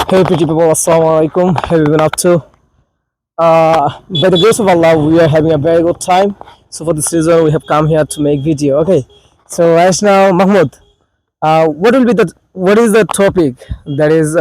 Hey pretty people, assalamu alaikum. How have you been up to? By the grace of Allah, we are having a very good time. So for this reason, we have come here to make video. Okay. So right now, Mahmoud, what is the topic that is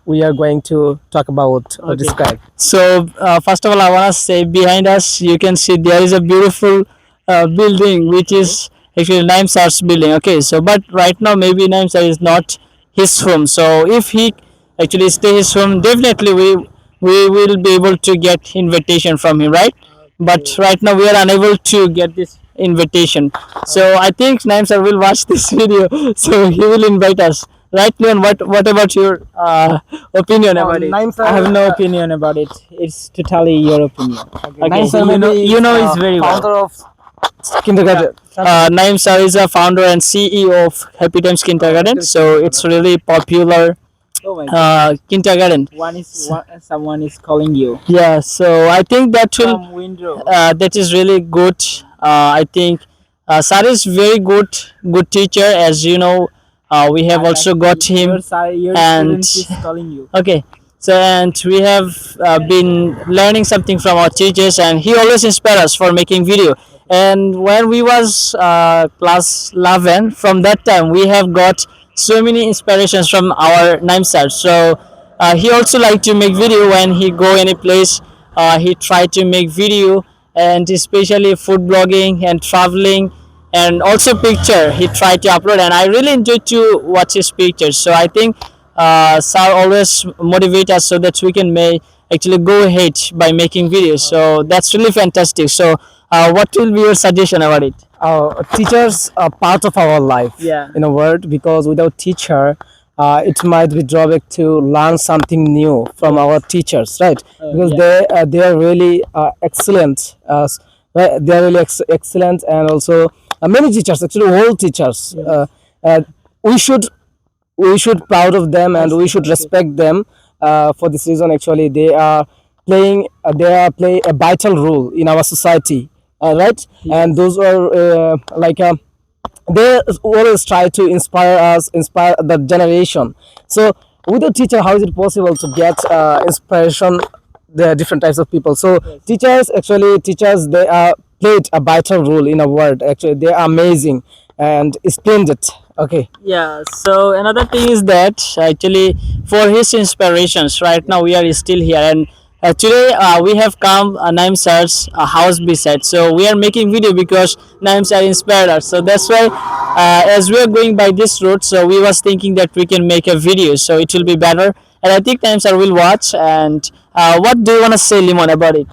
we are going to talk about or Okay. describe? So, first of all, I want to say behind us, you can see there is a beautiful building which is actually Naim Sar's building. Okay, so but right now, maybe Naim Sar is not his home. So, if he actually stay his home, definitely we will be able to get invitation from him, right? But right now, we are unable to get this invitation. So, I think Naim Sar will watch this video, so he will invite us. Right, Leon? What about your opinion about it? Naim sir, I have no opinion about it. It's totally your opinion. Okay, Naim sir you know, maybe you know is, it's very well. founder of kindergarten. Naim Sar is a founder and CEO of Happy Times Kindergarten. So it's really popular Oh my god. kindergarten. Someone is calling you Yeah, so I think that will from window. that is really good. I think Sar is very good teacher. As you know, we have also got him. Your and- student is calling you. Okay. So and we have been learning something from our teachers, and he always inspires us for making video. And when we was class 11, from that time we have got so many inspirations from our Naim sir. So he also like to make video when he go any place. He try to make video, and especially food blogging and traveling, and also picture he tried to upload, and I really enjoy to watch his pictures. So I think Sir always motivate us so that we can actually go ahead by making videos. So that's really fantastic. So what will be your suggestion about it? Teachers are part of our life Yeah. in a word, because without teacher it might be drawback to learn something new from our teachers, right? Because they are really excellent, right? They are really excellent, and also many teachers, actually all teachers, we should proud of them, and we should respect them. For this reason, actually they are play a vital role in our society, right? And those are they always try to inspire the generation. So with a teacher, how is it possible to get inspiration, the different types of people? So teachers, they are played a vital role in a world. Actually, they are amazing and splendid. Okay. Yeah, so another thing is that actually for his inspirations, right now we are still here, and today we have come Naim Sir's house beside. So we are making video because Naim Sir inspired us. So that's why as we are going by this road, so we was thinking that we can make a video, so it will be better. And I think Naim Sir will watch. And what do you want to say, Limon, about it?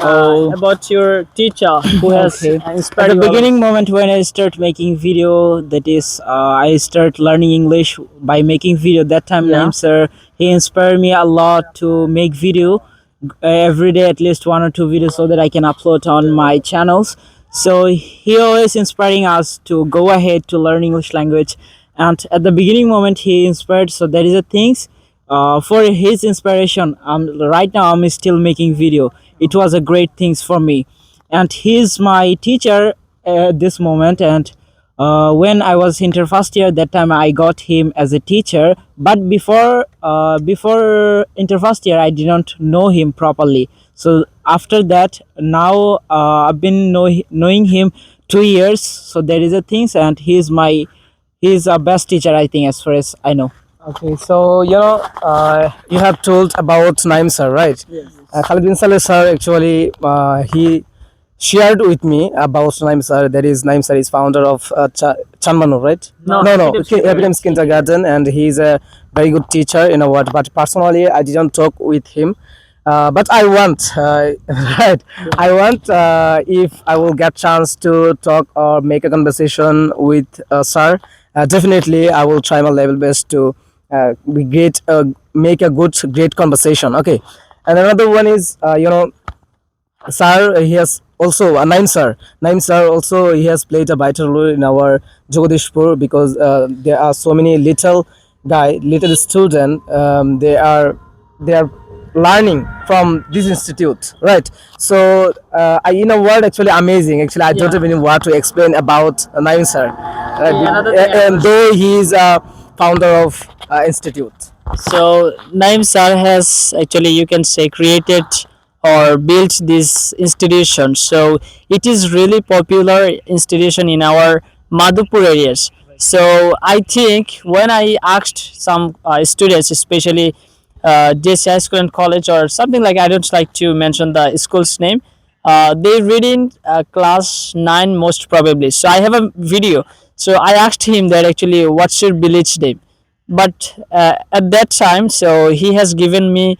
About your teacher who has Okay. inspired At the you a lot. beginning moment when I start making video, that is, I start learning English by making video. That time, Yeah. Naim sir, he inspired me a lot to make video every day, at least one or two videos, so that I can upload on my channels. So he always inspiring us to go ahead to learn English language. And at the beginning moment, he inspired. So that is the things. For his inspiration, right now I'm still making video. It was a great things for me, and he's my teacher at this moment. And when I was inter first year, that time I got him as a teacher. But before inter first year, I didn't know him properly. So after that, now I've been knowing him 2 years. So there is a things, and he's a best teacher, I think, as far as I know. Okay, so you have told about Naim sir, right? Yes. Khalid bin Saleh sir, actually, he shared with me about Naim sir. That is, Naim sir is founder of Chanmanu, right? No, no, Happy Times Happy Times Kindergarten, and he's a very good teacher in a word. But personally, I didn't talk with him. But I want, right? I want, if I will get chance to talk or make a conversation with sir, definitely I will try my level best to make a great conversation. Okay, and another one is, sir, he has also Naim sir. Naim sir also, he has played a vital role in our Jagadishpur, because there are so many little student. They are learning from this institute, right? So in a word, actually amazing. Actually, I don't Yeah. even know what to explain about Naim sir, another thing I and though he is a founder of institute. So Naim sir has actually, you can say, created or built this institution. So it is really popular institution in our Madhupur areas. So I think when I asked some students, especially JC High School and College or something like, I don't like to mention the school's name. They read in class 9 most probably. So I have a video. So I asked him that actually what's your village name, but at that time, so he has given me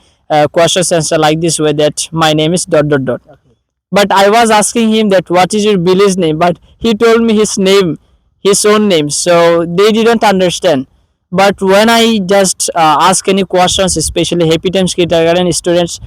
questions answer like this way, that my name is dot dot dot. But I was asking him that what is your village name, but he told me his name, his own name, so they didn't understand. But when I just ask any questions, especially happy times kindergarten students,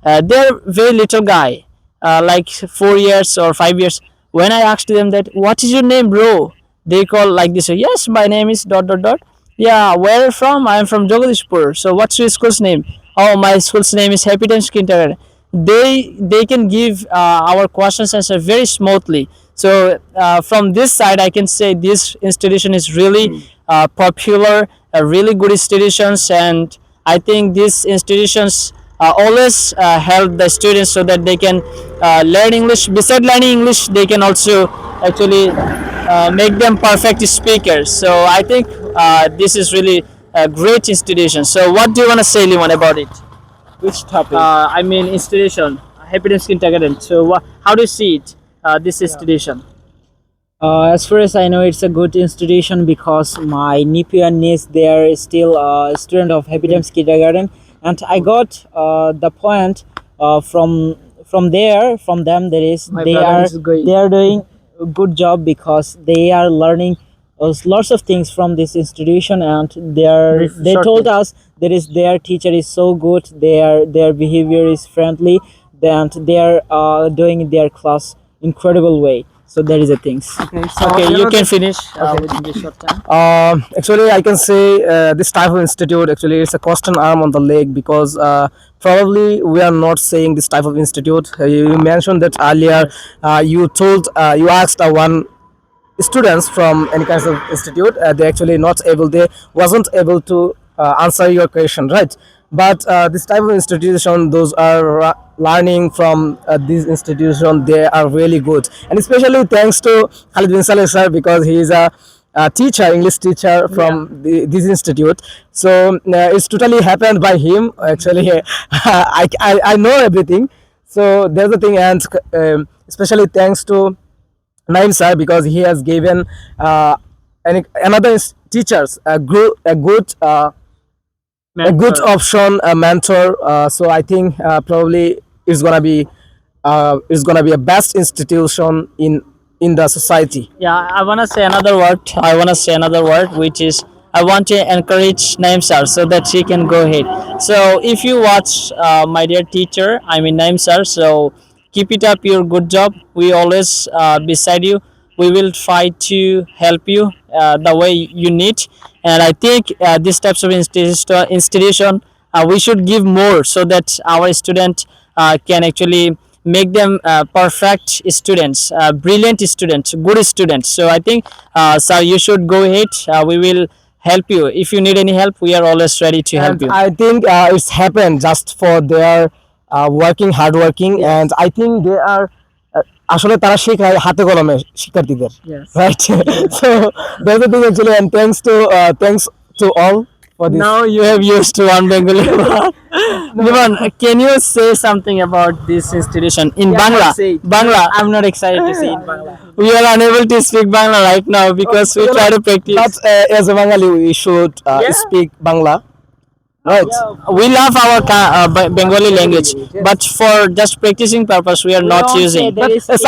they're very little guy, like 4 years or 5 years. When I asked them that what is your name, bro, they call like this, yes, my name is dot dot dot. Yeah, where are you from? I am from Jagadishpur. So what's your school's name? Oh, my school's name is Happy Times Kindergarten. They can give our questions answer very smoothly. So from this side, I can say this institution is really popular, really good institutions, and I think these institutions always help the students so that they can learn English. Beside learning English, they can also actually make them perfect speakers. So I think this is really a great institution. So what do you want to say, Liman, about it? Which topic? I mean institution, Happiness Kindergarten. So how do you see it? This institution. As far as I know, it's a good institution because my nephew and niece, they are still a student of Happy Times Kindergarten, and I got the point from there, from them, that is My they brother are is going. they are doing a good job because they are learning lots of things from this institution, and they Short told name. us that is their teacher is so good, their behavior is friendly, and they are doing their class incredible way. So that is the things. Okay, you can finish within this short time. Actually, I can say this type of institute actually it's a constant arm on the leg because probably we are not saying this type of institute. You mentioned that earlier. You asked one students from any kinds of institute. They actually not able. They wasn't able to answer your question, right? But this type of institution, those are learning from this institution, they are really good, and especially thanks to Khalid bin Saleh sir because he is a teacher, English teacher from this institute. So it's totally happened by him. Actually, I know everything. So there's the thing, and especially thanks to Naim sir because he has given another teachers a good Mentor. option, a mentor. So I think probably it's gonna be a best institution in the society. Yeah, I wanna say another word. I wanna say another word, which is I want to encourage Naim sir so that she can go ahead. So if you watch my dear teacher, I mean Naim sir, so keep it up your good job. We always beside you. We will try to help you the way you need. And I think these types of institution we should give more so that our student can actually make them perfect students, brilliant students, good students. So I think sir, you should go ahead. We will help you. If you need any help, we are always ready to help And you. I think it's happened just for their working, hard working, and I think they are আসলে তারা শেখায় হাতে কলমে শিক্ষার্থীদের, Yes. right? So that's the thing actually, and thanks to all for this. Now you have used one Bengali word. Liman, can you say something about this institution in Bangla? Bangla. I'm not excited to see it. Bangla. We are unable to speak Bangla right now because we try to practice. But as a Bengali, we should speak Bangla, right? We love our Bengali language, but for just practicing purpose, we are not don't say using. that. But It is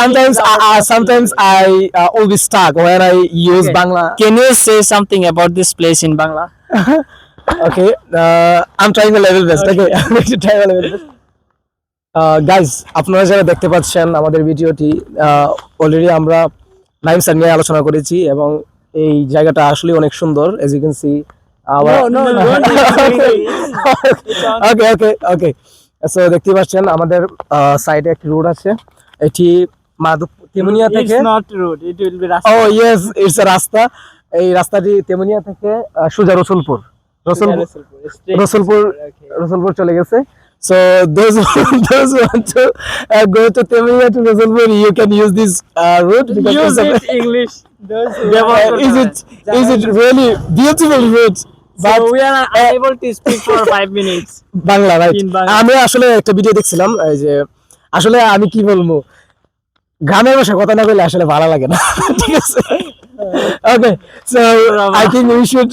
sometimes I will be stuck when I use Bangla. Can you say something about this place in Bangla? Okay, I'm trying my level best. Okay, I'm going to try my level best. Guys আপনারা যারা দেখতে পাচ্ছেন আমাদের ভিডিওটি already আমরা Naim sir নিয়ে আলোচনা করেছি এবং এই জায়গাটা আসলে অনেক সুন্দর as you can see okay okay okay so দেখতে পাচ্ছেন আমাদের সাইডে একটি রোড আছে এটি তেমুনিয়া থেকে It's not rude. It will be ও ইয়েস ইটস এ রাস্তা এই রাস্তাটি তেমুনিয়া থেকে সোজা রসুলপুর রসুলপুর চলে গেছে। So those those want to go to Temia to Rasulpur, you can use this route because Use it's it English. is it really beautiful route? But we are unable to speak for 5 minutes. Bangla right. In Bangla. আমি আসলে একটা video দেখছিলাম এই যে আসলে আমি কি বলবো গ্রামের ভাষা কথা না বললে আসলে ভালো লাগে না ঠিক আছে okay so I think we should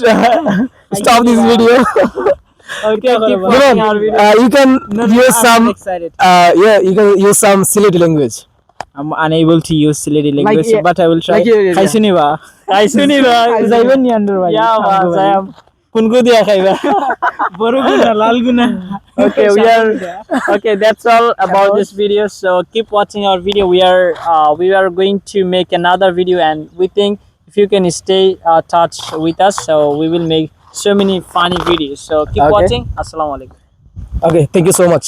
stop this video. Okay, keep Come watching on, our video. you can use I'm some excited. yeah, you can use some Sylheti language. I'm unable to use Sylheti language, yeah, but I will try. like you- Kaisuni ba? Hi Suniva. Zaiban ni andur ba? Yeah, Zayam. Kunku dia khaiba. Boru guna, lal guna. Okay, okay, that's all about this video. So keep watching our video. We are going to make another video, and we think if you can stay touch with us, so we will make so many funny videos. So keep Okay. watching. Assalamu alaikum. Okay, thank you so much.